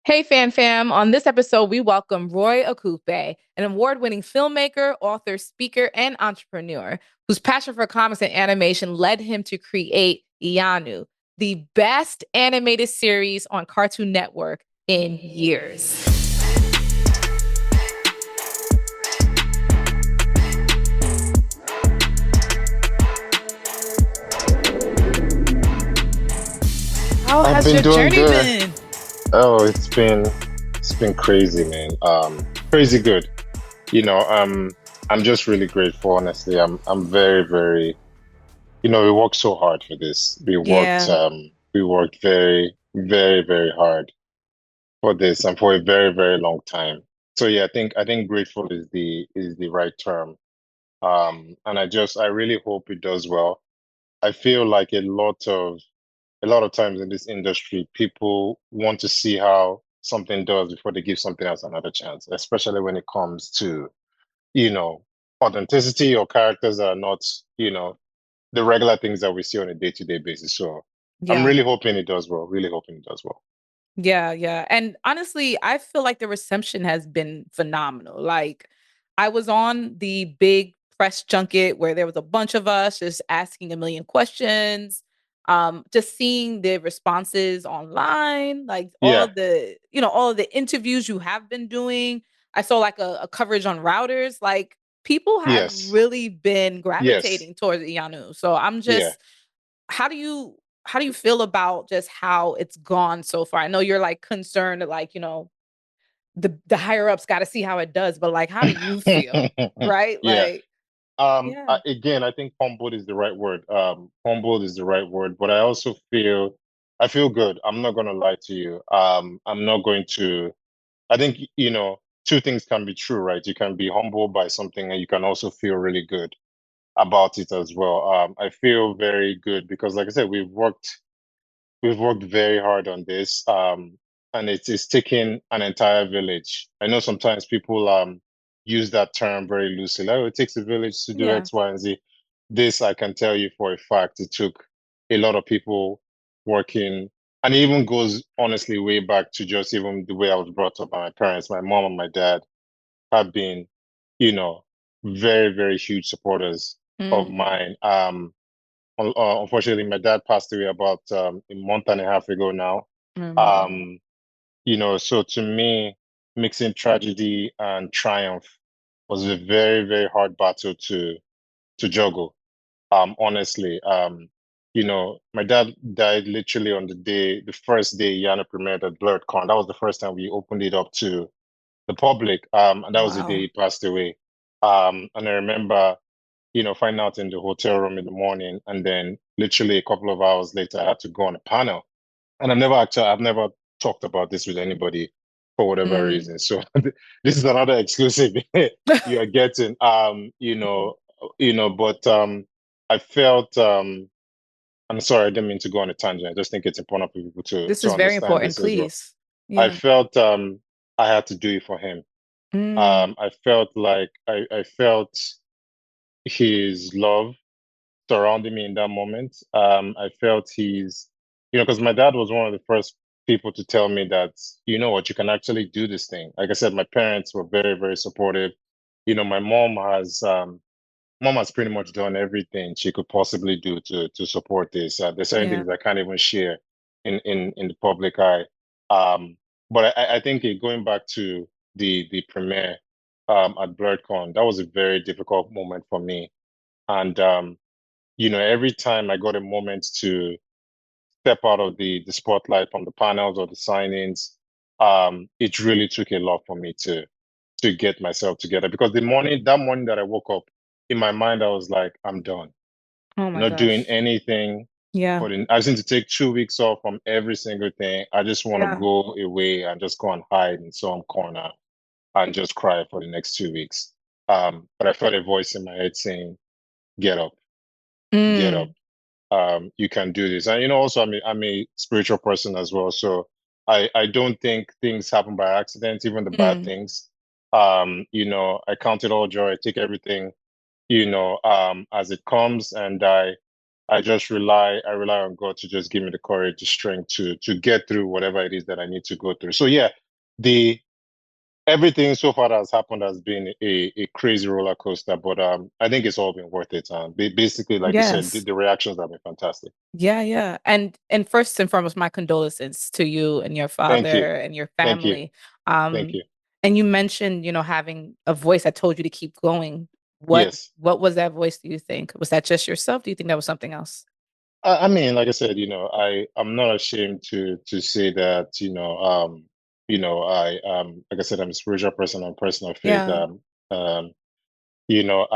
Hey, Fan Fam. On this episode, we welcome Roye Okupe, an award winning filmmaker, author, speaker, and entrepreneur whose passion for comics and animation led him to create Iyanu, the best animated series on Cartoon Network in years. How I've has been your doing journey good. been? Oh, it's been crazy, man. Crazy good. You know, I'm just really grateful, honestly. I'm very, very, we worked so hard for this. Yeah. We worked very, very, very hard for this and for a very, very long time. So yeah, I think grateful is the right term. And I really hope it does well. I feel like a lot of times in this industry, people want to see how something does before they give something else another chance, especially when it comes to, you know, authenticity or characters that are not, you know, the regular things that we see on a day-to-day basis. So I'm Yeah. really hoping it does well, really hoping it does well. Yeah, yeah. And honestly, I feel like the reception has been phenomenal. Like, I was on the big press junket where there was a bunch of us just asking a million questions, just seeing the responses online, like Yeah, all of the interviews you have been doing. I saw like a coverage on routers. Like, people have yes, really been yes, gravitating towards Iyanu. So I'm yeah. just how do you how do you feel about just how it's gone so far? I know you're like concerned that like, the higher ups got to see how it does, but like how do you feel? Right? Yeah. Like, yeah. Again, I think humbled is the right word. Humbled is the right word, but I feel good. I'm not gonna lie to you. I'm not going to. I think, two things can be true, right? You can be humbled by something, and you can also feel really good about it as well. I feel very good because, like I said, we've worked very hard on this, and it's taken an entire village. I know sometimes people use that term very loosely, like, oh, it takes a village to do Yeah. X, Y, and Z. This I can tell you for a fact. It took a lot of people working, and it even goes honestly way back to just even the way I was brought up by my parents. My mom and my dad have been, you know, very, very huge supporters of Mm, mine. Unfortunately, my dad passed away about a month and a half ago now. mm, Um, so to me, mixing tragedy and triumph was a very, very hard battle to juggle. Honestly, my dad died literally on the first day Yana premiered at BlurredCon. That was the first time we opened it up to the public. And that was the day wow. he passed away. And I remember, finding out in the hotel room in the morning, and then literally a couple of hours later, I had to go on a panel. And I've never talked about this with anybody for whatever Mm. reason. So this is another exclusive you are getting. But I felt I'm sorry, I didn't mean to go on a tangent. I just think it's important for people to This to is very understand important, this as well. please. I Yeah. felt I had to do it for him. Mm, I felt like I felt his love surrounding me in that moment. I felt because my dad was one of the first people to tell me that, you know what, you can actually do this thing. Like I said, my parents were very, very supportive. My mom has pretty much done everything she could possibly do to support this. There's certain yeah. things I can't even share in the public eye. Um, but I think going back to the premiere at BlurredCon, that was a very difficult moment for me. And every time I got a moment to step out of the spotlight from the panels or the signings, it really took a lot for me to get myself together because that morning that I woke up, in my mind I was like, I'm done. Oh I'm my not doing gosh. anything. Yeah. I just need to take 2 weeks off from every single thing. I just want to Yeah. go away and just go and hide in some corner and just cry for the next 2 weeks. But I felt a voice in my head saying, "Get up, get up. Mm, You can do this." And also I'm a spiritual person as well, so I don't think things happen by accident, even the bad mm, things. I count it all joy. I take everything, as it comes, and I rely on God to just give me the courage, the strength to get through whatever it is that I need to go through. So yeah, the everything so far that has happened has been a crazy roller coaster, but I think it's all been worth it. Basically, like you said, Yes. the reactions have been fantastic. Yeah, yeah. And first and foremost, my condolences to you and your Thank you. father and your Thank you. family. Thank Um, you. and you mentioned, having a voice that told you to keep going. What Yes. what was that voice, do you think? Was that just yourself? Do you think that was something else? I mean, like I said, I'm not ashamed to say that, like I said, I'm a spiritual person, I'm a person of faith. Yeah. Um, you know,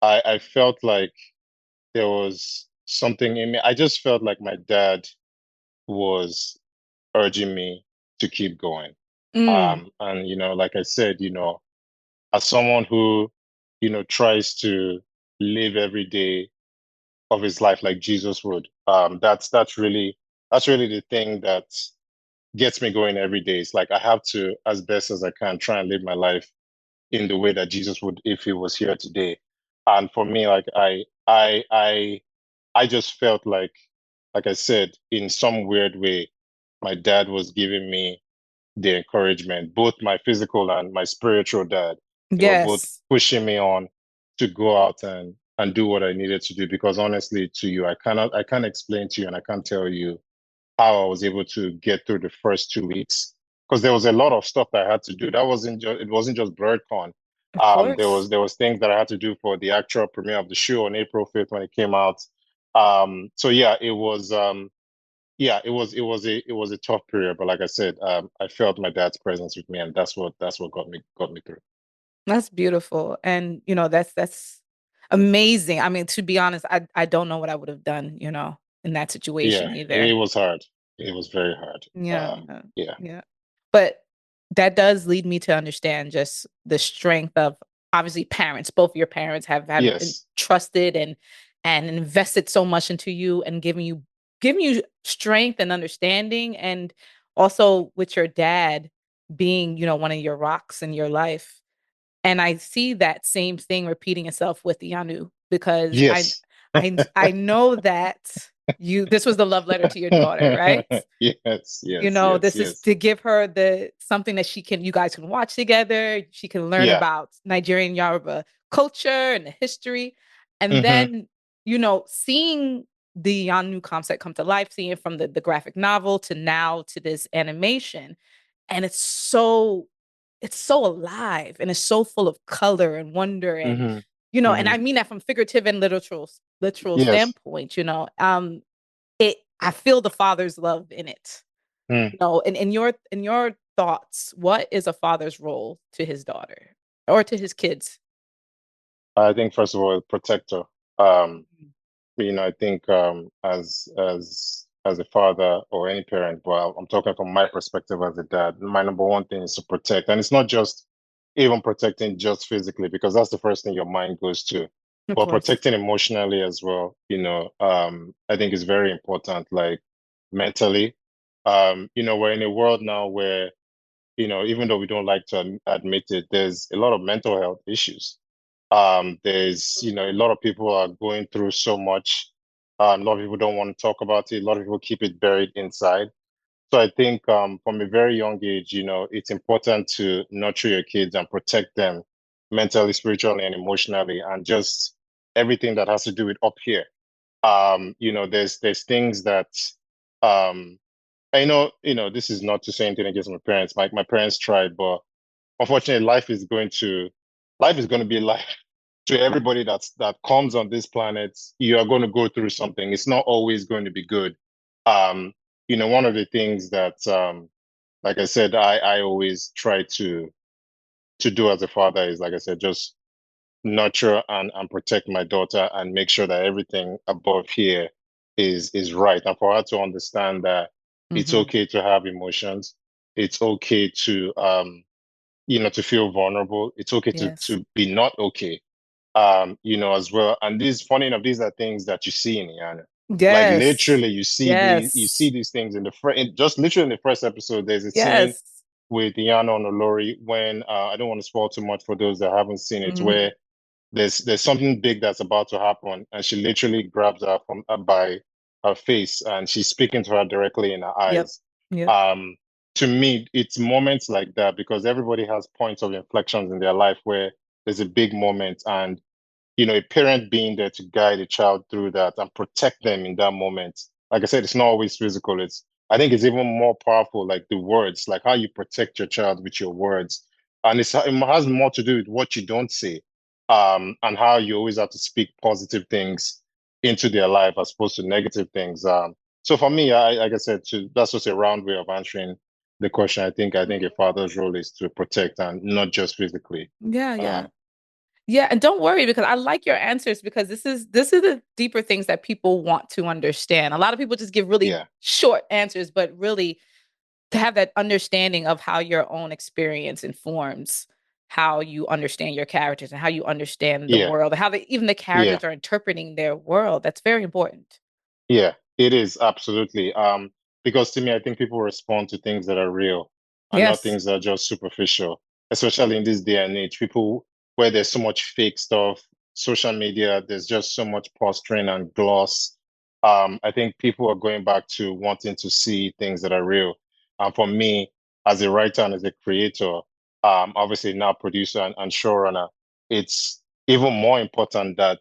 I felt like there was something in me. I just felt like my dad was urging me to keep going. Mm, And like I said, as someone who, tries to live every day of his life like Jesus would, that's really the thing that gets me going every day. It's like I have to, as best as I can, try and live my life in the way that Jesus would if he was here today. And for me, like I just felt like I said, in some weird way, my dad was giving me the encouragement, both my physical and my spiritual dad. They were both yes. pushing me on to go out and do what I needed to do. Because honestly, to you, I can't explain to you and I can't tell you how I was able to get through the first 2 weeks. Because there was a lot of stuff that I had to do. That wasn't just it wasn't just BlurredCon. Of course. There was things that I had to do for the actual premiere of the show on April 5th when it came out. So yeah, it was a tough period, but like I said, I felt my dad's presence with me, and that's what got me through. That's beautiful. And that's amazing. I mean, to be honest, I don't know what I would have done, in that Yeah, situation it either. was hard. It was very hard. Yeah, yeah, Yeah. yeah. But that does lead me to understand just the strength of obviously parents. Both of your parents have Yes. trusted and invested so much into you and giving you strength and understanding. And also with your dad being, one of your rocks in your life. And I see that same thing repeating itself with Iyanu because I Yes. I I know that this was the love letter to your daughter, right? Yes. Yes. Yes. This is Yes. to give her the something that you guys can watch together. She can learn Yeah. about Nigerian Yoruba culture and the history. And Mm-hmm. then, seeing the Yanu concept come to life, seeing it from the graphic novel to now to this animation. And it's so alive and it's so full of color and wonder and Mm-hmm. and Mm-hmm. I mean that from figurative and literal Yes. standpoint. I feel the father's love in it. Mm. And in your thoughts, what is a father's role to his daughter or to his kids? I think first of all, protector. Um, I think as a father or any parent, well, I'm talking from my perspective as a dad, my number one thing is to protect. And it's not just even protecting just physically, because that's the first thing your mind goes to, Of but course. protecting emotionally as well, I think is very important, like mentally. We're in a world now where, even though we don't like to admit it, there's a lot of mental health issues. There's, a lot of people are going through so much. A lot of people don't want to talk about it. A lot of people keep it buried inside. So I think from a very young age, it's important to nurture your kids and protect them mentally, spiritually, and emotionally, and just everything that has to do with up here. There's things that um, I know, this is not to say anything against my parents. My parents tried, but unfortunately, life is going to be life to everybody that comes on this planet. You are going to go through something. It's not always going to be good. um One of the things that like I said, I always try to do as a father is, like I said, just nurture and protect my daughter and make sure that everything above here is right, and for her to understand that it's Hmm. okay to have emotions. It's okay to feel vulnerable. It's okay Yes. to be not okay, as well. And these, funny enough, these are things that you see in Iyanu. Like Yes. literally, you see Yes. these things in just literally in the first episode. There's a scene Yes. with Iyanu and Olori when I don't want to spoil too much for those that haven't seen it, Hmm. where there's something big that's about to happen, and she literally grabs her from by her face, and she's speaking to her directly in her Yep. eyes. Yep. Um, to me, it's moments like that because everybody has points of inflections in their life where there's a big moment, and a parent being there to guide a child through that and protect them in that moment. Like I said, it's not always physical. I think it's even more powerful, like the words, like how you protect your child with your words. And it has more to do with what you don't say, and how you always have to speak positive things into their life as opposed to negative things. So for me, like I said, that's just a round way of answering the question. I think a father's role is to protect and not just physically. Yeah, yeah. Um, Yeah, and don't worry because I like your answers because this is the deeper things that people want to understand. A lot of people just give really yeah, short answers, but really to have that understanding of how your own experience informs how you understand your characters and how you understand the yeah, world and how even the yeah. characters are interpreting their world. That's very important. Yeah, it is absolutely. Because to me, I think people respond to things that are real and not Yes. things that are just superficial, especially in this day and age. People where there's so much fake stuff, social media, there's just so much posturing and gloss. I think people are going back to wanting to see things that are real. And for me, as a writer and as a creator, obviously now producer and showrunner, it's even more important that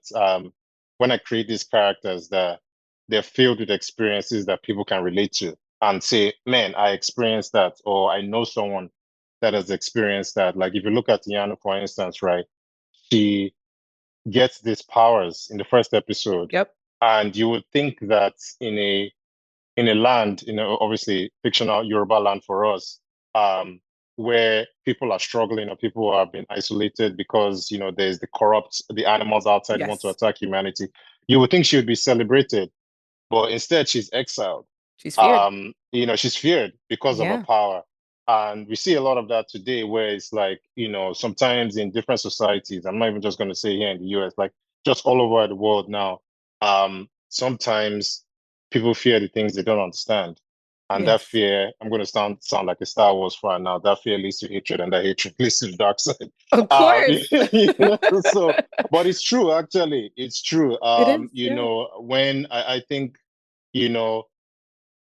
when I create these characters that they're filled with experiences that people can relate to and say, man, I experienced that, or I know someone that has experienced that. Like if you look at Iyanu, for instance, right, she gets these powers in the first episode, Yep. and you would think that in a land, obviously fictional Yoruba land for us, where people are struggling or people have been isolated because there's the animals outside want to Yes. attack humanity. You would think she would be celebrated, but instead she's exiled. She's feared. She's feared because of her Yeah. power. And we see a lot of that today where it's like, sometimes in different societies, I'm not even just going to say here in the US, like just all over the world now, sometimes people fear the things they don't understand. And that Yes. fear, I'm going to sound like a Star Wars fan now, that fear leads to hatred and that hatred leads to the dark side. Of course. So, but it's true, actually. It's true. It is. Yeah. When I think, you know,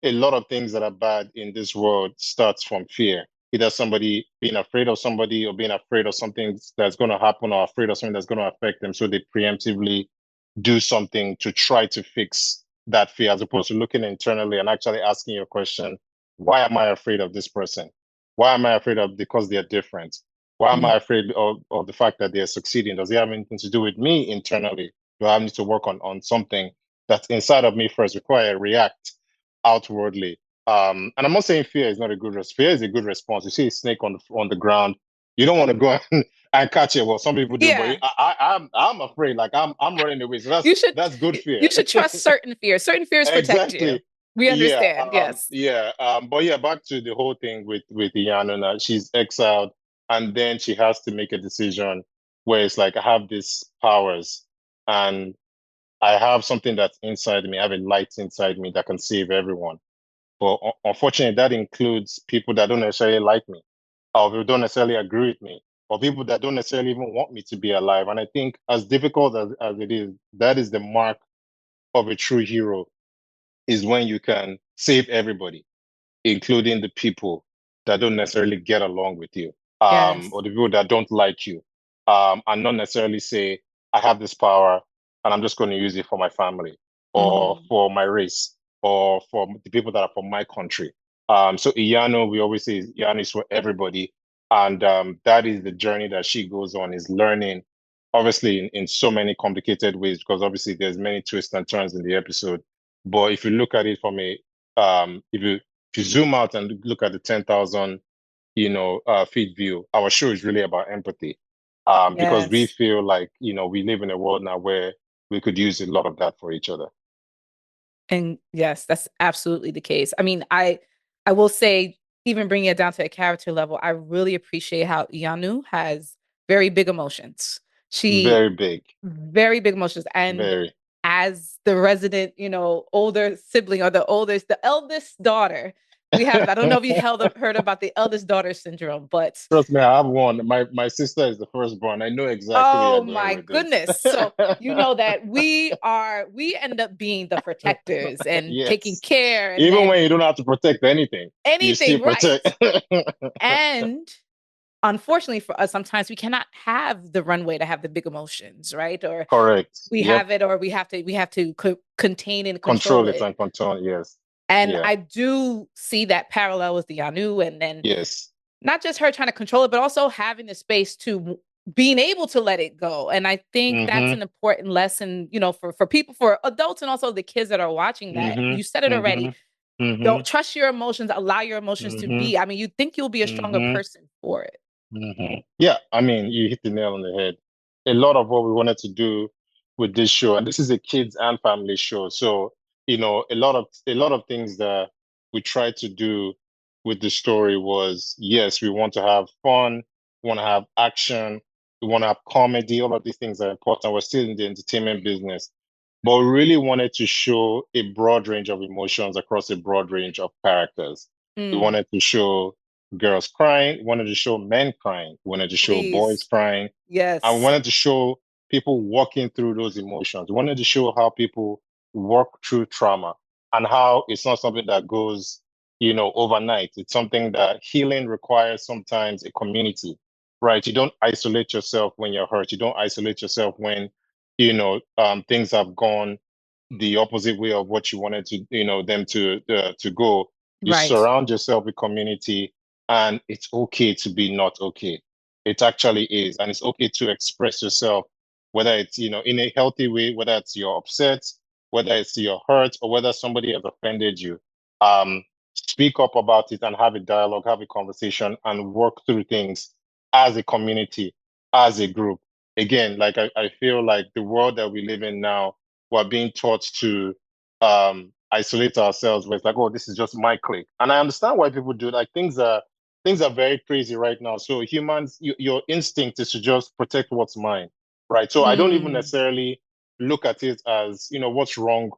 a lot of things that are bad in this world starts from fear. Either somebody being afraid of somebody or being afraid of something that's going to happen or afraid of something that's going to affect them. So they preemptively do something to try to fix that fear as opposed to looking internally and actually asking your question, why am I afraid of this person? Why am I afraid of because they're different? Why am I Mhm. afraid of the fact that they're succeeding? Does it have anything to do with me internally? Do I need to work on something that's inside of me first before I react outwardly? And I'm not saying fear is not a fear is a good response. You see a snake on the ground, you don't want to go and catch it. Well, some people do, but Yeah. I'm afraid. Like I'm running away. So You should that's good fear. you should trust certain fears. Certain fears protect you. Exactly. We Yeah. understand. Yes. Yeah. But yeah, back to the whole thing with Iyanu. Now she's exiled, and then she has to make a decision where it's like I have these powers, and I have something that's inside me. I have a light inside me that can save everyone. But unfortunately, that includes people that don't necessarily like me, or who don't necessarily agree with me, or people that don't necessarily even want me to be alive. And I think, as difficult as it is, that is the mark of a true hero, is when you can save everybody, including the people that don't necessarily get along with you, Yes. or the people that don't like you, and not necessarily say, I have this power and I'm just going to use it for my family or Hmm. for my race or for the people that are from my country. So Iyano, we always say Iyano is for everybody. And that is the journey that she goes on, is learning, obviously in so many complicated ways, because obviously there's many twists and turns in the episode. But if you look at it from if you zoom out and look at the 10,000, feet view, our show is really about empathy. Because we Yes. feel like, we live in a world now where we could use a lot of that for each other. And yes, that's absolutely the case. I mean, I will say, even bringing it down to a character level, I really appreciate how Iyanu has very big emotions. She Very big, very big emotions. And very. as the resident, older sibling or the eldest daughter, We have. I don't know if you heard about the eldest daughter syndrome, but Trust me, I have one. My sister is the firstborn. I know exactly where you're oh going my with this. goodness. So you know that we end up being the protectors and taking Yes. care, and Even then when you don't have to protect anything, you still anything, right? protect. And unfortunately for us, sometimes we cannot have the runway to have the big emotions, right? Or Correct. we Yep. have it, or we have to contain and control Control it it. and control. Yes. And Yeah. I do see that parallel with the Iyanu, and then Yes. not just her trying to control it, but also having the space to being able to let it go. And I think that's Mm-hmm. an important lesson, for people, for adults, and also the kids that are watching that. Mm-hmm. You said it already. Mm-hmm. Mm-hmm. Don't trust your emotions, allow your emotions to Mm-hmm. be. I mean, you think you'll be a stronger Mm-hmm. person for it. Yeah, I mean, you hit the nail on the head. A lot of what we wanted to do with this show, and this is a kids and family show, so a lot of things that we tried to do with the story was, yes, we want to have fun, we want to have action, we want to have comedy. All of these things are important. We're still in the entertainment business, but we really wanted to show a broad range of emotions across a broad range of characters. We Mm, wanted to show girls crying, wanted to show men crying, wanted to show boys please. crying. I Yes. wanted to show people walking through those emotions. Wanted to show how people work through trauma and how it's not something that goes, overnight. It's something that healing requires sometimes a community, right? You don't isolate yourself when you're hurt. You don't isolate yourself when, things have gone the opposite way of what you wanted to, them to go. You Right. surround yourself with community, and it's okay to be not okay. It actually is, and it's okay to express yourself, whether it's in a healthy way, whether it's you're upset, whether it's you're hurt, or whether somebody has offended you. Um, Speak up about it and have a dialogue, have a conversation, and work through things as a community, as a group. Again, like I feel like the world that we live in now, we're being taught to isolate ourselves where it's like, oh, this is just my clique. And I understand why people do, like, things are very crazy right now. So humans, your instinct is to just protect what's mine, right? So I don't even Mm, necessarily look at it as, what's wrong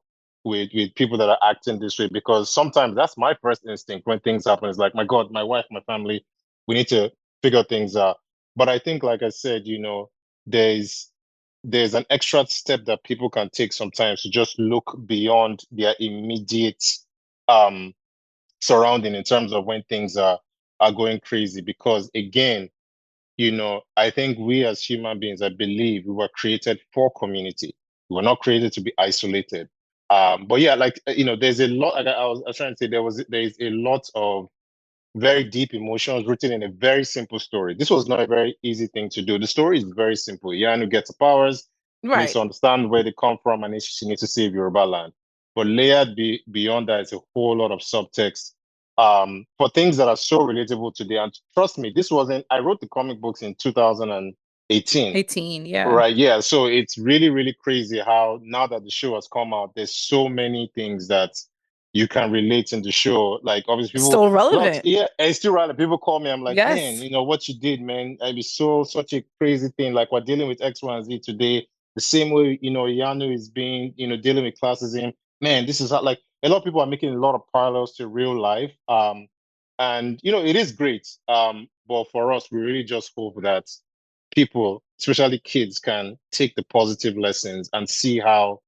with people that are acting this way, because sometimes that's my first instinct when things happen. It's like, my God, my wife, my family, we need to figure things out. But I think, like I said, there's there's an extra step that people can take sometimes to just look beyond their immediate um surrounding in terms of when things are going crazy. Because again, I think we as human beings, I believe we were created for community. We were not created to be isolated. But yeah, like there's a lot. Like I was trying to say, there is a lot of very deep emotions written in a very simple story. This was not a very easy thing to do. The story is very simple. Iyanu gets her powers, needs right. to understand where they come from, and she needs to save Yoruba land. But layered beyond that is a whole lot of subtext for things that are so relatable today. And trust me, this wasn't, I wrote the comic books in 2018. 18. Yeah. Right, yeah. So it's really, really crazy how now that the show has come out, there's so many things that you can relate in the show. Like obviously It's people still lots, relevant. yeah, and it's still right. People call me, I'm like, man, Yes. what you did, man. I be such a crazy thing. Like we're dealing with X, Y, and Z today. The same way, Iyanu is being, dealing with classism. Man, this is how, like, a lot of people are making a lot of parallels to real life. And it is great. But for us, we really just hope that people, especially kids, can take the positive lessons and see how,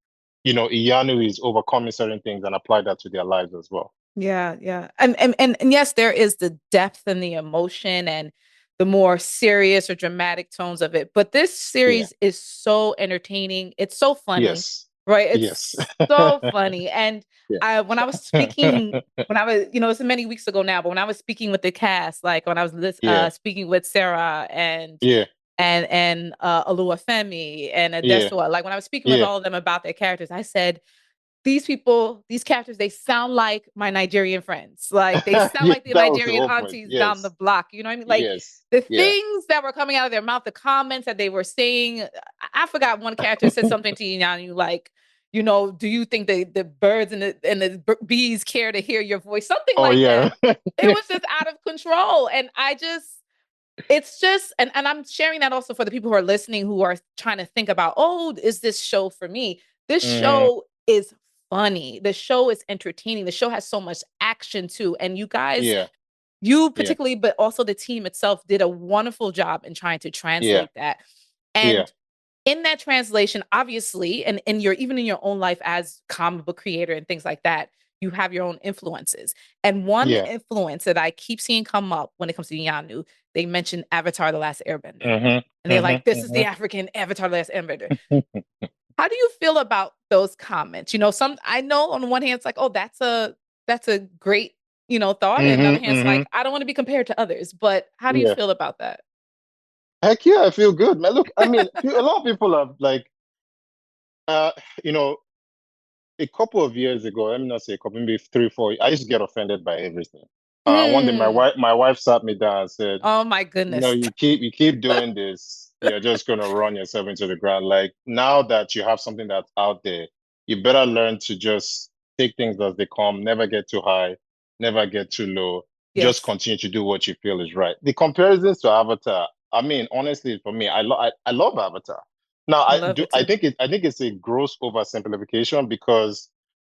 Iyanu is overcoming certain things and apply that to their lives as well. Yeah, yeah. And yes, there is the depth and the emotion and the more serious or dramatic tones of it. But this Yeah. series is so entertaining. It's so funny, Yes. right? Yes. It's so funny. And Yeah. I when I was speaking, when I was, it's many weeks ago now, but when I was speaking with the cast, like when I was Yeah. speaking with Sarah and Yeah. Oluwafemi and Yeah. Adesua, like when I was speaking with Yeah. all of them about their characters, I said, these people, these characters, they sound like my Nigerian friends. Like they sound Yeah. like the That was the Nigerian whole point. aunties down the Yes. block. You know what I mean? Like Yes. the Yeah. things that were coming out of their mouth, the comments that they were saying. I forgot one character said something to you, and you like, do you think the birds and the bees care to hear your voice? Something Oh like that. yeah. It was just out of control. And it's just, and I'm sharing that also for the people who are listening who are trying to think about, oh, is this show for me? This Hmm. show is funny. The show is entertaining. The show has so much action too. And you guys, Yeah, you yeah, particularly, but also the team itself did a wonderful job in trying to yeah, translate that. yeah, And in that translation, obviously, and in your even in your own life as comic book creator and things like that, you have your own influences. And one yeah. influence that I keep seeing come up when it comes to Iyanu, they mentioned Avatar: The Last Airbender. And they're like, this is the African Avatar: The Last Airbender. How do you feel about those comments? Some I know on one hand it's like, oh, that's a great, thought. And another hand it's like, I don't want to be compared to others. But how do you Yeah. feel about that? Heck yeah, I feel good, man. Look, I mean, a lot of people are like, uh, you know, a couple of years ago, let me not say a couple, maybe 3, 4, I used to get offended by everything. One day Mm. my wife sat me down and said, Oh my no, goodness. you keep doing this, you're just gonna run yourself into the ground. Like now that you have something that's out there, you better learn to just take things as they come, never get too high, never get too low. Just Yes, continue to do what you feel is right. The comparisons to Avatar, I mean, honestly, for me, I love Avatar. Now I love it I too. think it's a gross oversimplification because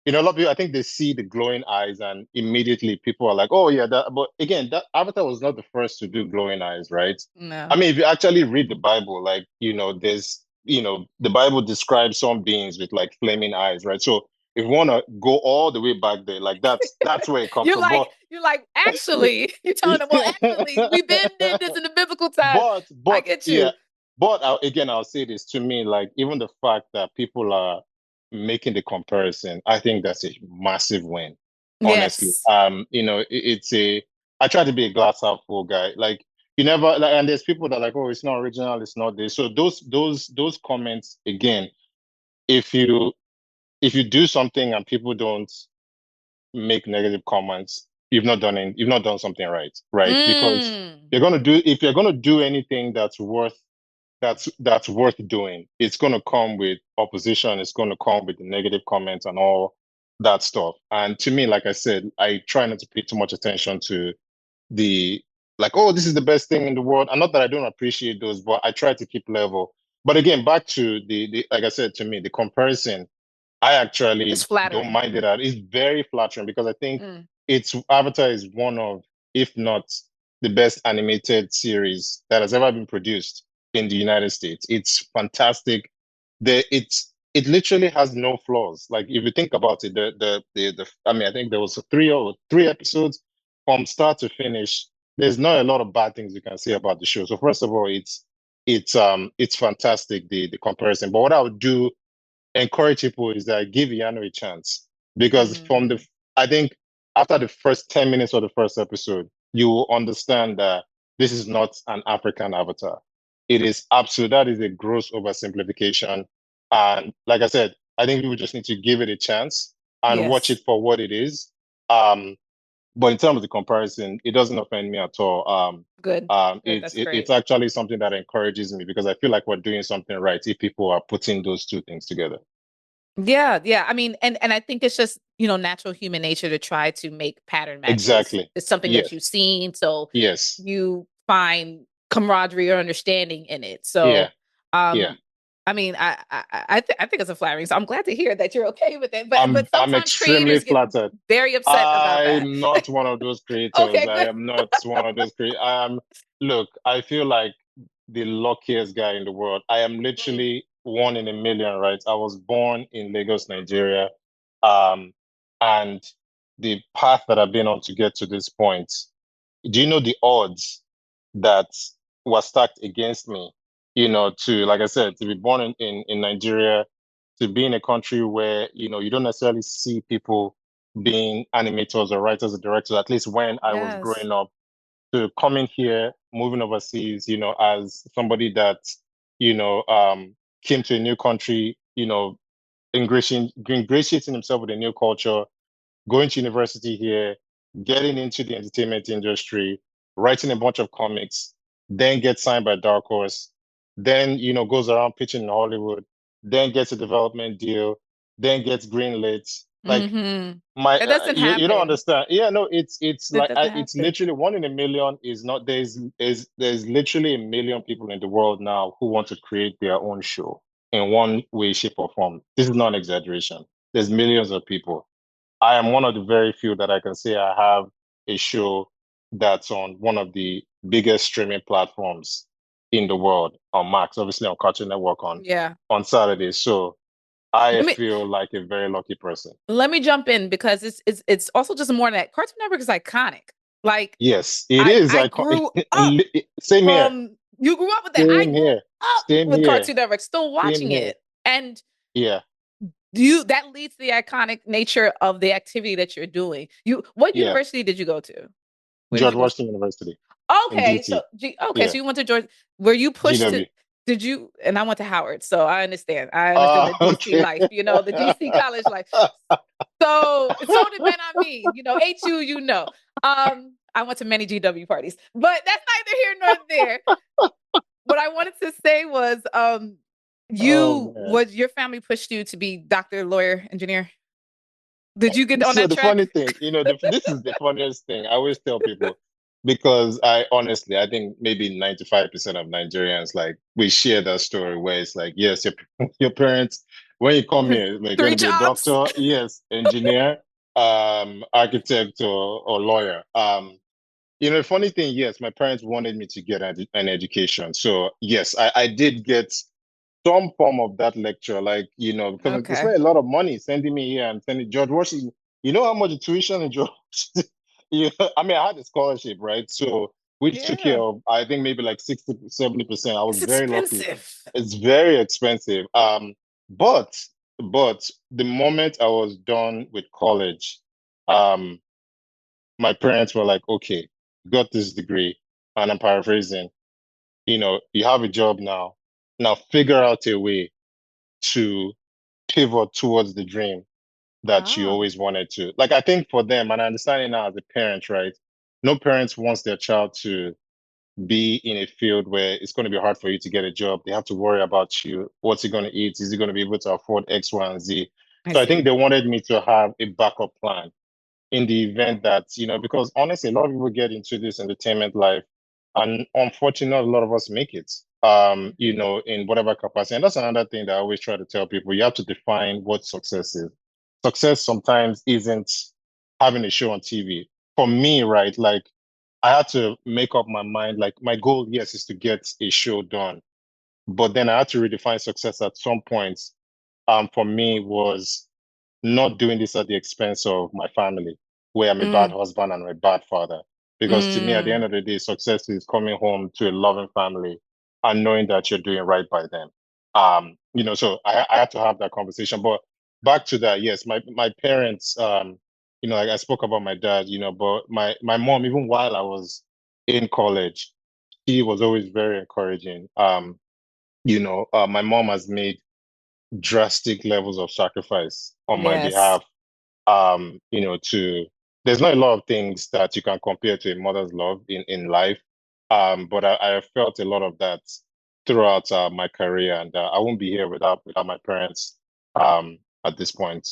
a lot of people I think they see the glowing eyes and immediately people are like, oh yeah, that but again, that Avatar was not the first to do glowing eyes, right? I No. mean, if you actually read the Bible, like, there's the Bible describes some beings with like flaming eyes, right? So if you want to go all the way back there, like that's where it comes You're from. like, you're like, actually, you're telling them, well, actually, we've been did this in the biblical time. I but get yeah, you. but again, I'll say this to me, like even the fact that people are making the comparison, I think that's a massive win, honestly. Yes. It's a I try to be a glass half full guy. Like you never like, and there's people that are like, oh, it's not original, it's not this. So those comments again, if you do something and people don't make negative comments, you've not done something right, right? Because Mm. if you're gonna do anything that's worth doing, it's gonna come with opposition, it's gonna come with the negative comments and all that stuff. And to me, like I said, I try not to pay too much attention to the like, oh, this is the best thing in the world. And not that I don't appreciate those, but I try to keep level. But again, back to the like I said, to me, the comparison, I It's actually don't flattering. mind it out. It's very flattering because I think Mm. it's Avatar is one of, if not the best animated series that has ever been produced in the United States. It's fantastic. It literally has no flaws. Like if you think about it, the I mean, I think there was three episodes from start to finish. There's not a lot of bad things you can say about the show. So first of all, it's fantastic, the comparison. But what I would do encourage people is that give Iyanu a chance because Mm. I think after the first 10 minutes of the first episode, you will understand that this is not an African avatar. It is absolute. That is a gross oversimplification. And like I said, I think people just need to give it a chance and watch Yes. it for what it is. Um, but in terms of the comparison, it doesn't offend me at all. Good. Good. That's It's great. actually something that encourages me because I feel like we're doing something right if people are putting those two things together. Yeah, yeah. I mean, and I think it's just, natural human nature to try to make pattern matches. Exactly. It's something that Yes. you've seen, so Yes. you find camaraderie or understanding in it. Yeah. So, Yeah. I mean, I think it's a flattering. So I'm glad to hear that you're okay with it. But I'm sometimes extremely creators get flattered. very upset about that. I'm not one of those creators. Okay, I good. am not one of those creators. Look, I feel like the luckiest guy in the world. I am Mm. literally one in a million, right? I was born in Lagos, Nigeria. Um, and the path that I've been on to get to this point, do you know the odds that were stacked against me? To, like I said, to be born in Nigeria, to be in a country where, you don't necessarily see people being animators or writers or directors, at least when I was Yes. growing up, to coming here, moving overseas, as somebody that, you know, um, came to a new country, ingratiating himself with a new culture, going to university here, getting into the entertainment industry, writing a bunch of comics, then gets signed by Dark Horse, then goes around pitching in Hollywood, then gets a development deal, then gets greenlit. Like Mm-hmm. my, It doesn't you don't happen. understand. Yeah, no, it's It like doesn't it's happen. literally one in a million. Is not there's literally a million people in the world now who want to create their own show in one way, shape, or form. This is not an exaggeration. There's millions of people. I am one of the very few that I can say I have a show that's on one of the biggest streaming platforms in the world on Max, obviously on Cartoon Network Yeah. on Saturday. So I Let me feel like a very lucky person. let me jump in because it's also just more than that. Cartoon Network is iconic. Like Yes, it I is. I I grew up same here. from you grew up with that. I Same grew here. up Same with here. Cartoon Network, still Same watching here. it. And Yeah. that leads to the iconic nature of the activity that you're doing. What Yeah. university did you go to? Where did George you go? Washington University in Okay, so DC. okay, Yeah. so you went to Georgia. Were you pushed to? GW. Did you? And I went to Howard, so I understand. I understand the DC Okay. life. The DC college life. So did Ben on me. HU. I went to many GW parties, but that's neither here nor there. What I wanted to say was, Oh man. was your family pushed you to be doctor, lawyer, engineer? Did you get on So that the track? funny thing, this is the funniest thing. I always tell people because I think maybe 95% of Nigerians like we share that story where it's like, yes, your parents, when you come here, they're going Three to be a jobs. doctor, yes, engineer, architect or lawyer. The funny thing, yes, my parents wanted me to get an education. So yes, I did get some form of that lecture, like, because they Okay. spent a lot of money sending me here and sending George Washington. You know how much the tuition in George? I mean, I had a scholarship, right? So, which took care Yeah. of, I think maybe like 60, 70%. I was It's very lucky. expensive. It's very expensive. But, but the moment I was done with college, um, my parents were like, okay, got this degree, and I'm paraphrasing, you have a job now. Now figure out a way to pivot towards the dream that you Ah, always wanted to. Like I think for them, and I understand it now as a parent, right? No parents wants their child to be in a field where it's going to be hard for you to get a job. They have to worry about you. What's he going to eat? Is he going to be able to afford X, Y, and Z? I So I think see. they wanted me to have a backup plan in the event that, because honestly, a lot of people get into this entertainment life, and unfortunately, a lot of us make it, in whatever capacity. And that's another thing that I always try to tell people. You have to define what success is. Success sometimes isn't having a show on TV. For me, right, like I had to make up my mind, like my goal, yes, is to get a show done. But then I had to redefine success at some point. For me was not doing this at the expense of my family, where I'm a bad Mm, husband and I'm a bad father. Because to me, at the mm. end of the day, success is coming home to a loving family and knowing that you're doing right by them. So I had to have that conversation. But back to that, yes, my parents, like I spoke about my dad, but my mom, even while I was in college, she was always very encouraging. My mom has made drastic levels of sacrifice on my Yes. behalf. To there's not a lot of things that you can compare to a mother's love in life. But I have felt a lot of that throughout my career, and I won't be here without my parents at this point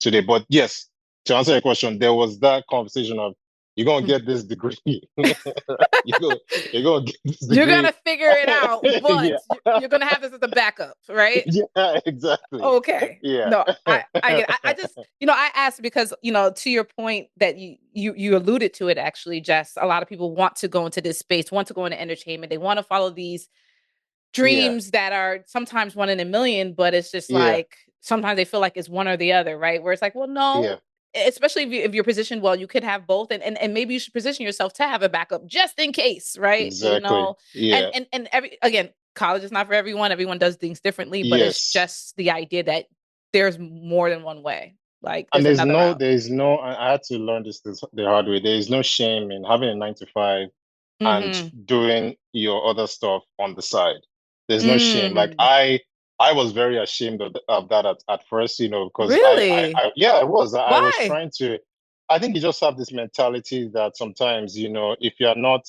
today. But yes, to answer your question, there was that conversation of you're gonna get this degree. You're gonna get this You're degree. gonna figure it out, but Yeah. you're gonna have this as a backup, right? Yeah, exactly. Okay. Yeah. No, I get it. I just, I asked because, to your point that you alluded to it actually, Jess, a lot of people want to go into this space, want to go into entertainment. They want to follow these Yeah. dreams that are sometimes one in a million, but it's just Yeah. like sometimes they feel like it's one or the other, right? Where it's like, well, Yeah. no, especially if you're positioned well, you could have both, and maybe you should position yourself to have a backup just in case, right? Exactly. And Yeah. every again, college is not for everyone. Everyone does things differently, but it's Yes. just the idea that there's more than one way. Like And there's another route. I had to learn this the hard way. There is no shame in having a 9 to 5 and Mm-hmm. doing your other stuff on the side. There's no shame. Like Mm. I was very ashamed of that at first, because Really? yeah, I was. I was Why? trying to, I think you just have this mentality that sometimes, if you're not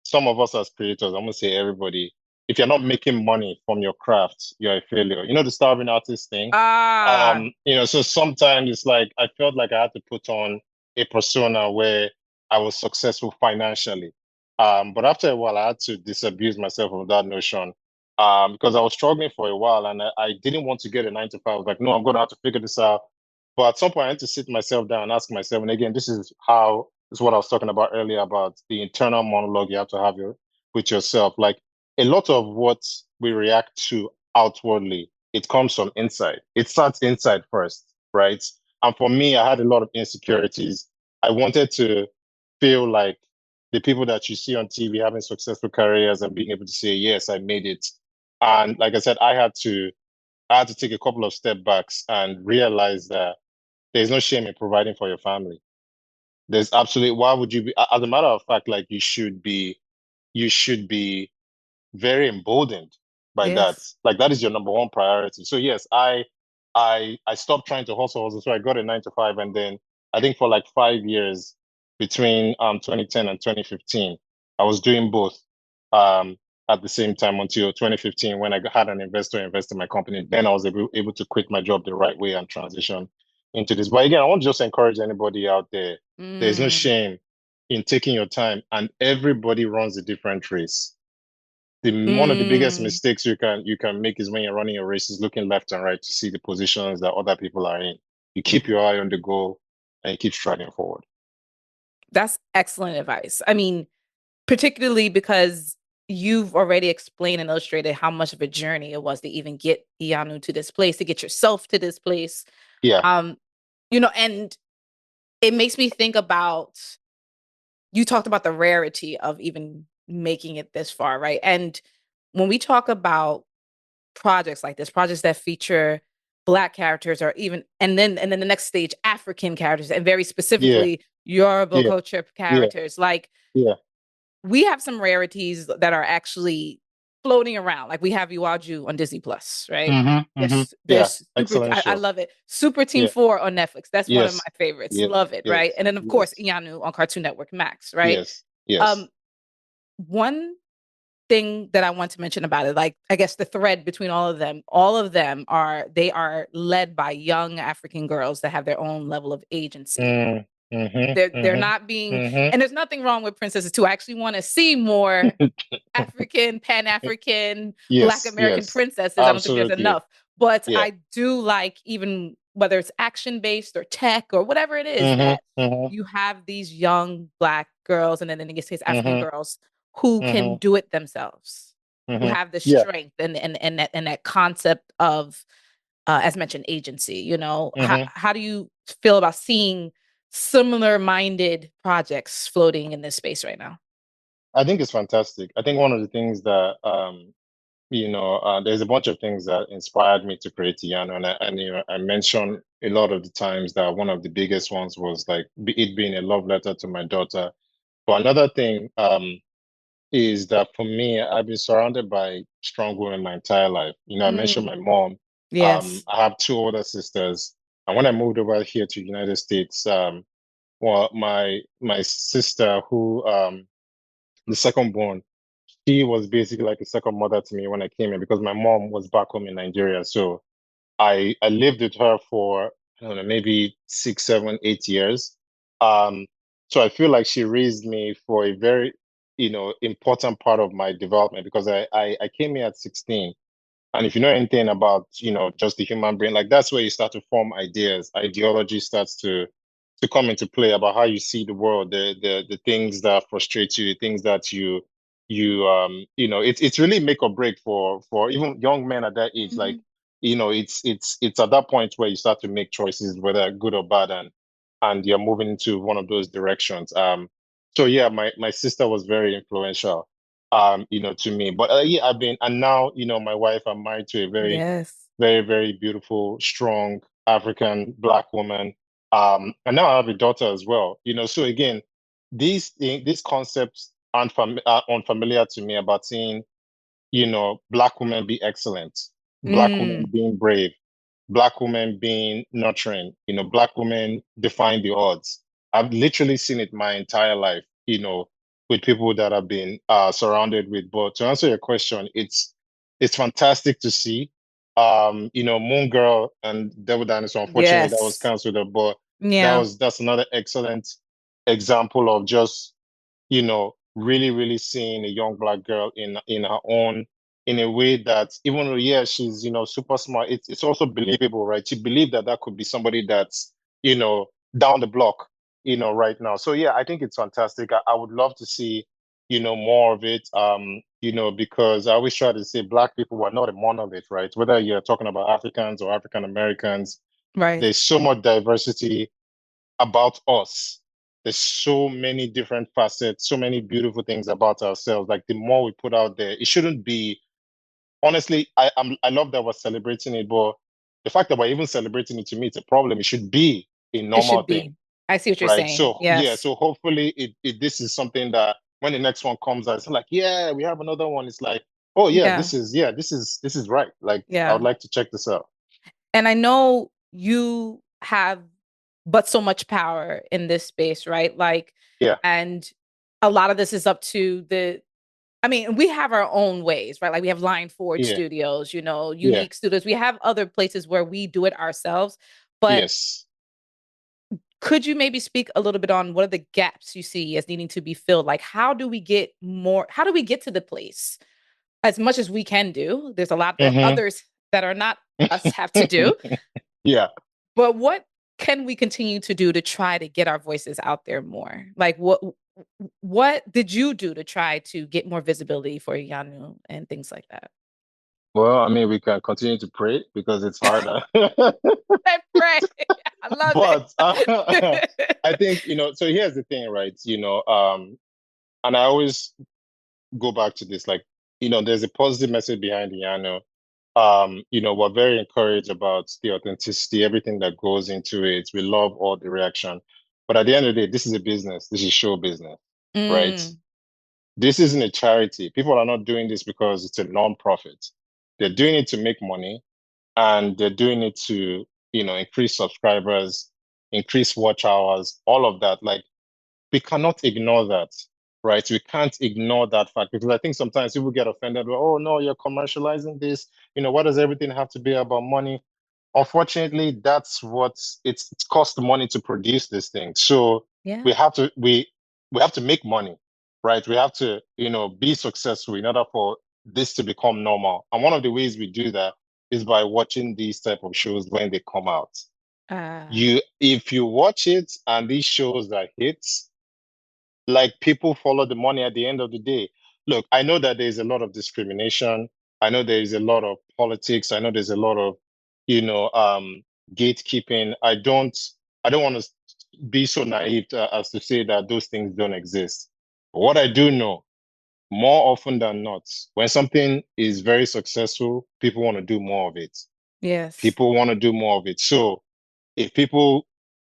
some of us as creators, I'm gonna say everybody, if you're not making money from your craft, you're a failure. You know the starving artist thing? Ah, So sometimes it's like I felt like I had to put on a persona where I was successful financially. But after a while I had to disabuse myself of that notion. Because I was struggling for a while and I didn't want to get a 9 to 5. I was like, no, I'm gonna have to figure this out. But at some point, I had to sit myself down and ask myself, and again, this is what I was talking about earlier about the internal monologue you have to have with yourself. Like a lot of what we react to outwardly, it comes from inside. It starts inside first, right? And for me, I had a lot of insecurities. I wanted to feel like the people that you see on TV having successful careers and being able to say, yes, I made it. And like I said, I had to take a couple of step backs and realize that there's no shame in providing for your family. There's absolutely, why would you be, as a matter of fact, like you should be very emboldened by that. Yes. Like that is your number one priority. So yes, I stopped trying to hustle. So I got a 9 to 5, and then I think for like 5 years between 2010 and 2015, I was doing both um at the same time until 2015 when I had an investor invest in my company. Then I was able to quit my job the right way and transition into this. But again, I want to just encourage anybody out there. There's no Mm. shame in taking your time, and everybody runs a different race. One of the biggest Mm. mistakes you can make is when you're running your races looking left and right to see the positions that other people are in. You keep your eye on the goal and you keep striding forward. That's excellent advice. I mean, particularly because you've already explained and illustrated how much of a journey it was to even get Iyanu to this place, to get yourself to this place. Yeah. Um, and it makes me think about you talked about the rarity of even making it this far, right? And when we talk about projects like this, projects that feature Black characters or even and then the next stage African characters and very Yeah. specifically Yoruba Yeah. culture Yeah. characters, like Yeah. we have some rarities that are actually floating around. Like we have Iwaju on Disney Plus, right? Mm-hmm. Mm-hmm. Yeah. There's super. Excellent I show. love it. Super Team Yeah. 4 on Netflix. That's one of my Yes. favorites. Yes. Love it, right? Yes. And then of course Yes. Iyanu on Cartoon Network Max, right? Yes. Yes. Um, one thing that I want to mention about it, like I guess the thread between all of them are they are led by young African girls that have their own level of agency. Mm, mm-hmm. They're Mm-hmm. not being, Mm-hmm. and there's nothing wrong with princesses too. I actually want to see more African, Pan African, Black Yes. American Yes. princesses. I don't think there's Absolutely. enough, but Yeah. I do like even whether it's action based or tech or whatever it is Mm-hmm. that Mm-hmm. you have these young Black girls, and then in this case, African Mm-hmm. girls who can Mm-hmm. do it themselves, who Mm-hmm. have the Yeah. strength and that concept of, as mentioned, agency. Mm-hmm. How do you feel about seeing similar minded projects floating in this space right now? I think it's fantastic. I think one of the things that there's a bunch of things that inspired me to create Iyanu, and I mentioned a lot of the times that one of the biggest ones was like it being a love letter to my daughter. But another thing is that for me, I've been surrounded by strong women my entire life. I mentioned my Mm, mom. yes. I have two older sisters, and when I moved over here to the United States, well, my sister who the second born, she was basically like a second mother to me when I came in because my mom was back home in Nigeria. So I lived with her for I don't know maybe 6, 7, 8 years. Um, so I feel like she raised me for a very important part of my development because I came here at 16. And if you know anything about, just the human brain, like that's where you start to form ideas. Ideology starts to come into play about how you see the world, the things that frustrate you, the things that it's really make or break for even young men at that age. Like, Mhm. it's at that point where you start to make choices, whether good or bad, and you're moving into one of those directions. So yeah, my sister was very influential to me. But yeah, and now, my wife, I'm married to a very, Yes. very, very beautiful, strong African Black woman. And now I have a daughter as well. So again, these concepts are unfamiliar to me about seeing, Black women be excellent, Black women Mm, being brave, Black women being nurturing, Black women defying the odds. I've literally seen it my entire life, with people that I've been surrounded with. But to answer your question, it's fantastic to see. Moon Girl and Devil Dinosaur, unfortunately, that was yes. canceled, but Yeah. that's another excellent example of just, really, really seeing a young Black girl in her own in a way that even though, yeah, she's, super smart, it's also believable, right? You believe that that could be somebody that's, down the block, right now. So yeah, I think it's fantastic. I would love to see, more of it. Because I always try to say Black people are not a monolith, right? Whether you're talking about Africans or African Americans, Right. there's so much diversity about us. There's so many different facets, so many beautiful things about ourselves. Like the more we put out there, it shouldn't be, honestly, I love that we're celebrating it, but the fact that we're even celebrating it, to me, it's a problem. It should be a It normal should thing, be. I see what you're right? saying. So yeah, Yes. so hopefully this is something that when the next one comes out, it's like, yeah, we have another one. It's like, oh yeah, Yeah. this is right. Like I would Yeah. like to check this out. And I know you have but so much power in this space, right? Like, Yeah, and a lot of this is up to I mean, we have our own ways, right? Like we have Lion Forge yeah, Studios, yeah, Unique Studios. We have other places where we do it ourselves. But yes. could you maybe speak a little bit on what are the gaps you see as needing to be filled? Like, how do we get to the place as much as we can do? There's a lot that Hmm. others that are not us have to do. Yeah. But what can we continue to do to try to get our voices out there more? Like what did you do to try to get more visibility for Iyanu and things like that? Well, I mean, we can continue to pray because it's harder. I pray. I love But it. I think, so here's the thing, right? And I always go back to this, like, there's a positive message behind Iyanu. We're very encouraged about the authenticity, everything that goes into it. We love all the reaction. But at the end of the day, this is a business. This is show business, right? Mm, This isn't a charity. People are not doing this because it's a non-profit. They're doing it to make money, and they're doing it to, increase subscribers, increase watch hours, all of that. Like we cannot ignore that, right? We can't ignore that fact because I think sometimes people get offended. Well, oh no, you're commercializing this. Why does everything have to be about money? Unfortunately, that's what it's cost money to produce this thing. So yeah. we have to make money, right? We have to, be successful in order for this to become normal. And one of the ways we do that is by watching these type of shows when they come out. Uh, If you watch it and these shows are hits, like people follow the money at the end of the day. Look, I know that there's a lot of discrimination. I know there's a lot of politics. I know there's a lot of, you know, um, gatekeeping. I don't want to be so naive as to say that those things don't exist. But what I do know, more often than not, when something is very successful, people want to do more of it. yes. People want to do more of it. So if people,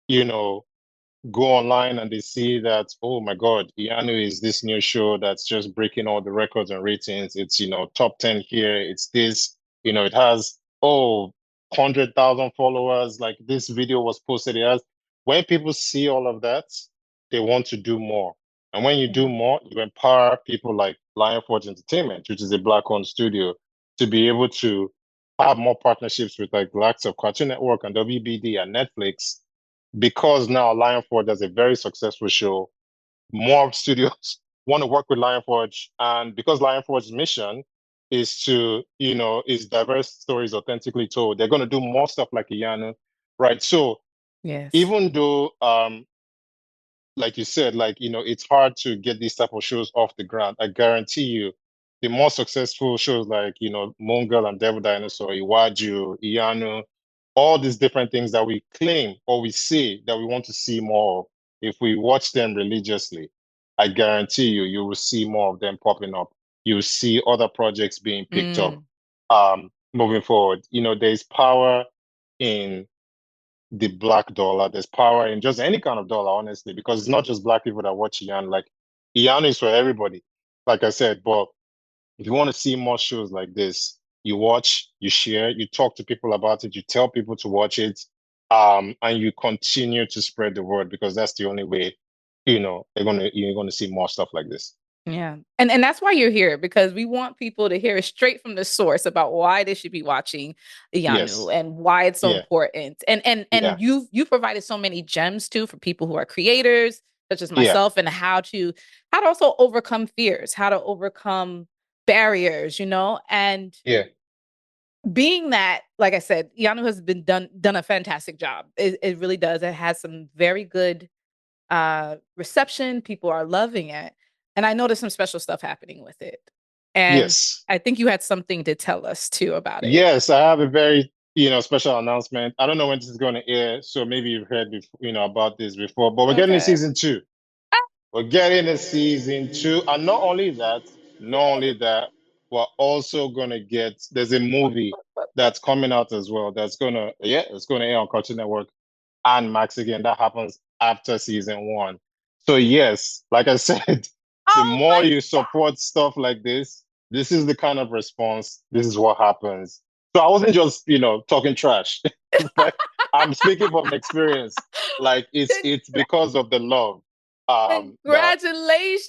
you know, go online and they see that, oh my God, Iyanu is this new show that's just breaking all the records and ratings. It's, top 10 here. It's this, it has, 100,000 followers. Like this video was posted. It has, when people see all of that, they want to do more. And when you do Yeah. more, you empower people like Lion Forge Entertainment, which is a Black-owned studio, to be able to have more partnerships with like the likes of Cartoon Network and WBD and Netflix because now Lionforge has a very successful show. More studios want to work with Lionforge, and because Lionforge's mission is to, is diverse stories authentically told, they're going to do more stuff like Iyanu, right? So Yes. even though, like you said, like, it's hard to get these type of shows off the ground. I guarantee you, the more successful shows like, Mongol and Devil Dinosaur, Iwaju, Iyanu, all these different things that we claim or we say that we want to see more of, if we watch them religiously, I guarantee you, you will see more of them popping up. You will see other projects being picked up Mm, moving forward. There's power in the black dollar. There's power in just any kind of dollar, honestly, because it's not just black people that watch Iyan. Like Iyan is for everybody, like I said. But if you want to see more shows like this, you watch, you share, you talk to people about it, you tell people to watch it, and you continue to spread the word because that's the only way, you're gonna see more stuff like this. yeah. And that's why you're here, because we want people to hear it straight from the source about why they should be watching Iyanu Yes. and why it's so Yeah. important. And Yeah. you've provided so many gems too for people who are creators, such as Yeah. myself, and how to also overcome fears, how to overcome barriers, you know? And Yeah. being that, like I said, Iyanu has been done a fantastic job. It really does. It has some very good reception. People are loving it. And I know there's some special stuff happening with it. And Yes. I think you had something to tell us too about it. Yes, I have a very, special announcement. I don't know when this is going to air, so maybe you've heard before, about this before, but we're getting a Okay. season two. We're getting a season two. And not only that, we're also gonna get there's a movie that's coming out as well. It's gonna air on Cartoon Network and Max again. That happens after season one. So yes, like I said, the Oh more my you support stuff like this is the kind of response. This is what happens. So I wasn't just, talking trash. Like, I'm speaking from experience. Like God. it's because of the love. That Thank you. Congratulations.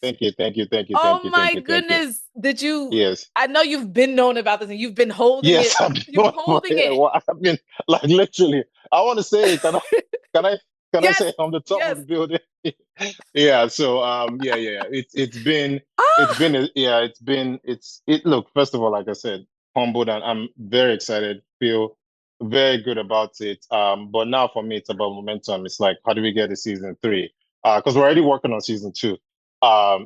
Thank you. Thank you. Thank you. Thank Oh you. Thank my you. Thank you. goodness. Did you Yes. I know you've been known about this and you've been holding Yes, it. I've been You've been on for holding a it. while. I've been like literally. I want to say it. Can I can I Yes. say it on the top of Yes. the building? Yeah. So yeah. It's been look, first of all, like I said, humbled and I'm very excited, feel very good about it. But now for me it's about momentum. It's like how do we get to season three? Because we're already working on season two. At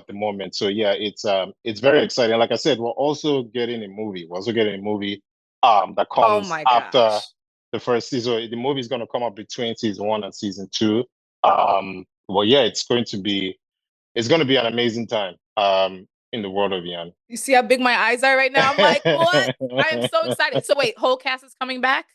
the moment. So yeah, it's very exciting. Like I said, we're also getting a movie. We're also getting a movie that Oh comes my after gosh. the first season. The movie is going to come up between season one and season two. Well, yeah, it's going to be an amazing time in the world of Yan. You see how big my eyes are right now? I'm like, what? I am so excited. So wait, whole cast is coming back?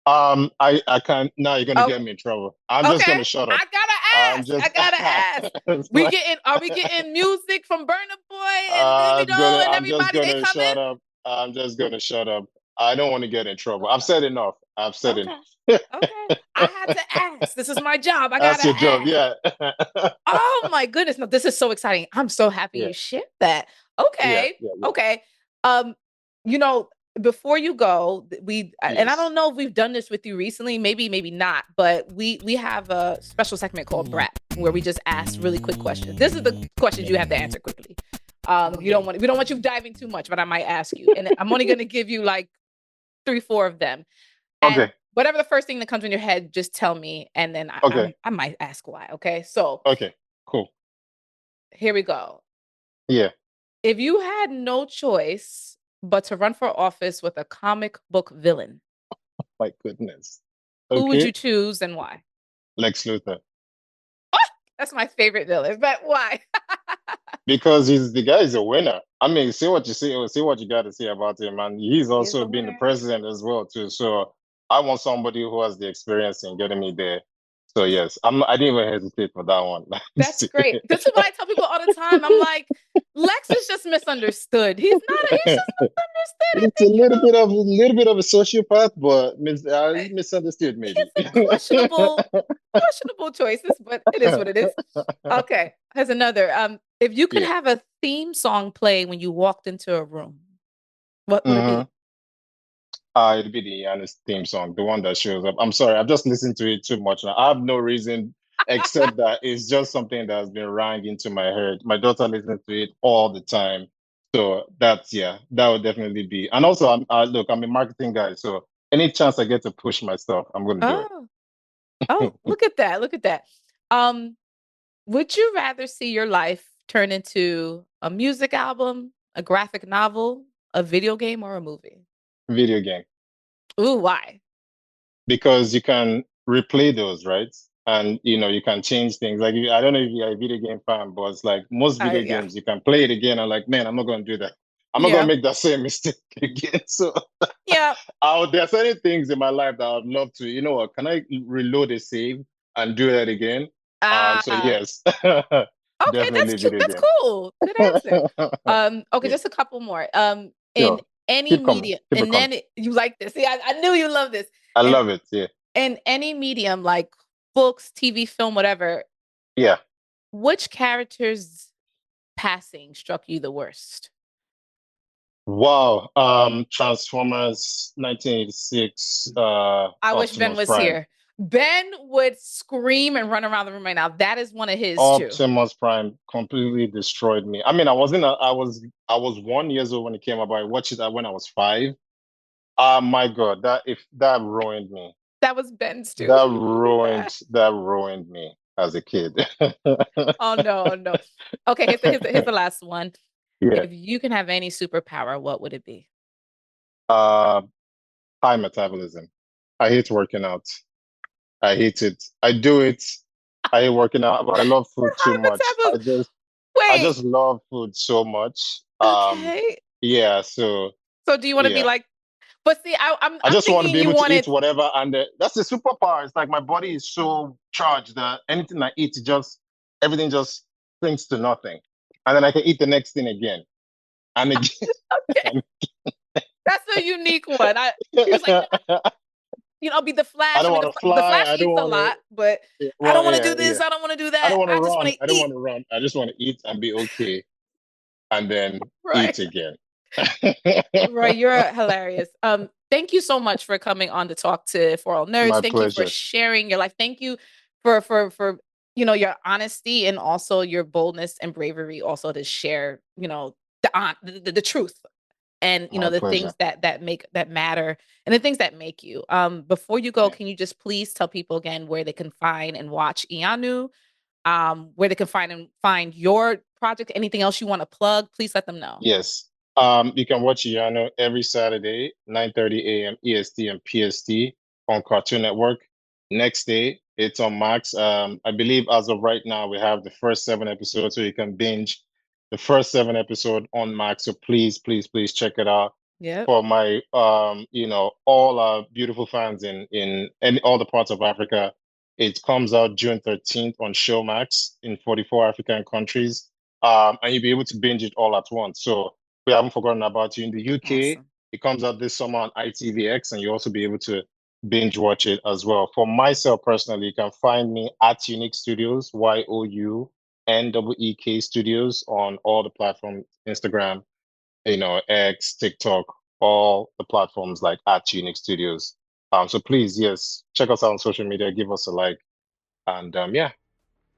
I can't. Now you're going to Oh, get me in trouble. I'm just going okay. to shut up. I gotta I'm ask. I just. gotta ask. It's We like, getting are we getting music from Burna Boy and and I'm just everybody they gonna coming? shut up. I'm just gonna shut up. I don't want to get in trouble. I've said enough. I've said Okay. enough. Okay. I had to ask. This is my job. I That's gotta your job. ask. Yeah. Oh my goodness. No, this is so exciting. I'm so happy Yeah. you shared that. Yeah. Okay. Yeah. Yeah. Okay. Um, you know, before you go, and I Yes. don't know if we've done this with you recently, maybe not, but we have a special segment called Brat where we just ask really quick questions. This is the questions you have to answer quickly. You don't want we don't want you diving too much, but I might ask you. And I'm only gonna give you like 3, 4 of them. And Okay. whatever the first thing that comes in your head, just tell me, and then Okay. I might ask why. Okay, so Okay. Cool. here we go. Yeah. If you had no choice but to run for office with a comic book villain, My goodness. who would you Okay. choose and why? Lex Luthor. That's my favorite villain, but why? Because the guy is a winner. I mean, say what you say, or say what you got to say about him, and he's He is also a been the winner. president as well too. So I want somebody who has the experience in getting me there. So yes, I didn't even hesitate for that one. That's great. This is what I tell people all the time. I'm like, Lex is just misunderstood. He's just misunderstood. I It's a think, little bit of a sociopath, but eh, misunderstood maybe. it's a questionable choices, but it is what it is. Okay, here's another. If you could Yeah. have a theme song play when you walked into a room, what would it hmm be? It'd be the Iyanu theme song, the one that shows up. I'm sorry, I've just listened to it too much now. I have no reason except that it's just something that has been rang into my head. My daughter listens to it all the time. So yeah, that would definitely be. And also, look, I'm a marketing guy, so any chance I get to push my stuff, I'm going to do Oh, oh, look at that. Look at that. Um, would you rather see your life turn into a music album, a graphic novel, a video game, or a movie? Video game. Ooh, why? Because you can replay those, right? And you can change things. Like I don't know if you're a video game fan, but it's like most video Yeah. games, you can play it again. I'm like, man, I'm not gonna do that. I'm not gonna Yeah. make that same mistake again. So Yeah. there are certain things in my life that I'd love to. You know what? Can I reload a save and do that again? So Ah, yes, okay, that's definitely cute. video That's game. cool. Good answer. Okay, Yeah, just a couple more. In sure. any Keep coming. medium, Keep it and coming. then you like this. See, I knew you love this. I And love it. Yeah. in any medium, like books, TV, film, whatever, Yeah. which character's passing struck you the worst? Wow. Transformers 1986, I wish Ben Optimus was Prime. here. Ben would scream and run around the room right now. That is one of his too. Optimus Prime completely destroyed me. I mean, I was 1 year old when it came out, but I watched it when I was 5. My God, that ruined me. That was Ben's too. He was really bad. That ruined me as a kid. Oh no, oh, no. Okay, here's the last one. Yeah. If you can have any superpower, what would it be? Uh, High metabolism. I hate working out. I hate it. I do it. I hate working out, but I love food too High much. metabolism. I Wait. just love food so much. Okay. Yeah, so So do you want to be yeah. like? But see, I I'm just want to thinking be you able to eat wanted. whatever, and that's the superpower. It's like my body is so charged that anything I eat, everything just sinks to nothing, and then I can eat the next thing again and again. Okay, that's a unique one. He was like, no, I'll be the I Flash. I don't mean, want to the fly. Flash I don't eats a want lot, but to. I don't Well, want to yeah, do yeah. this. I don't want to do I that. don't want to I just run. want to I don't eat. want to run. I just want to eat and be okay, and then Right. eat again. Right, you're hilarious. Thank you so much for coming on to talk to For All Nerds. My Thank you for pleasure. sharing your life. Thank you for your honesty and also your boldness and bravery also to share, the truth and My the pleasure. things that matter and the things that make you. Before you go, Yeah. can you just please tell people again where they can find and watch Iyanu, where they can find your project, anything else you want to plug, please let them know. Yes. You can watch Iyanu every Saturday, 9:30 a.m. EST and PST on Cartoon Network. Next day, it's on Max. I believe as of right now, we have the first 7 episodes, so you can binge the first 7 episodes on Max. So please, please, please check it out. Yep. For my all our beautiful fans in all the parts of Africa, it comes out June 13th on Showmax in 44 African countries. And you'll be able to binge it all at once. So we haven't forgotten about you. In the UK, Awesome. it comes out this summer on ITVX, and you also be able to binge watch it as well. For myself personally, you can find me at Unique Studios, YOUNWEK Studios on all the platforms, Instagram, X, TikTok, all the platforms like at Unique Studios. So please, yes, check us out on social media, give us a like, and yeah,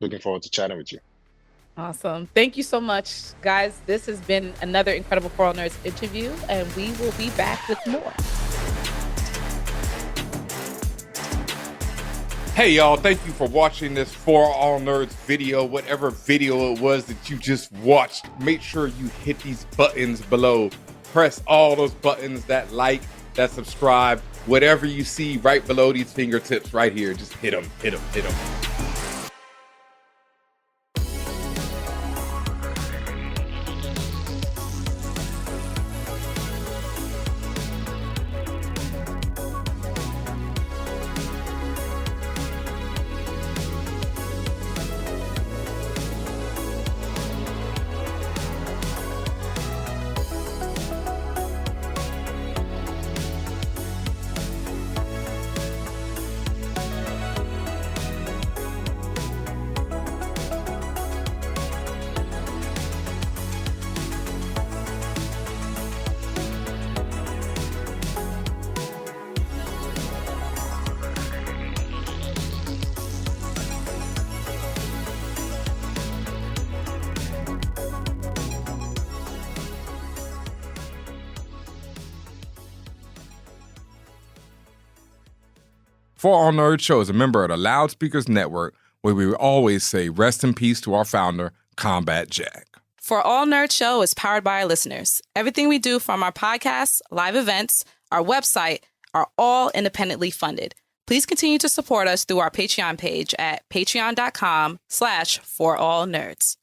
looking forward to chatting with you. Awesome. Thank you so much, guys. This has been another incredible For All Nerds interview, and we will be back with more. Hey, y'all. Thank you for watching this For All Nerds video. Whatever video it was that you just watched, make sure you hit these buttons below. Press all those buttons, that like, that subscribe, whatever you see right below these fingertips right here. Just hit them, hit them, hit them. For All Nerds Show is a member of the Loudspeakers Network, where we always say rest in peace to our founder, Combat Jack. For All Nerds Show is powered by our listeners. Everything we do, from our podcasts, live events, our website, are all independently funded. Please continue to support us through our Patreon page at patreon.com/forallnerds.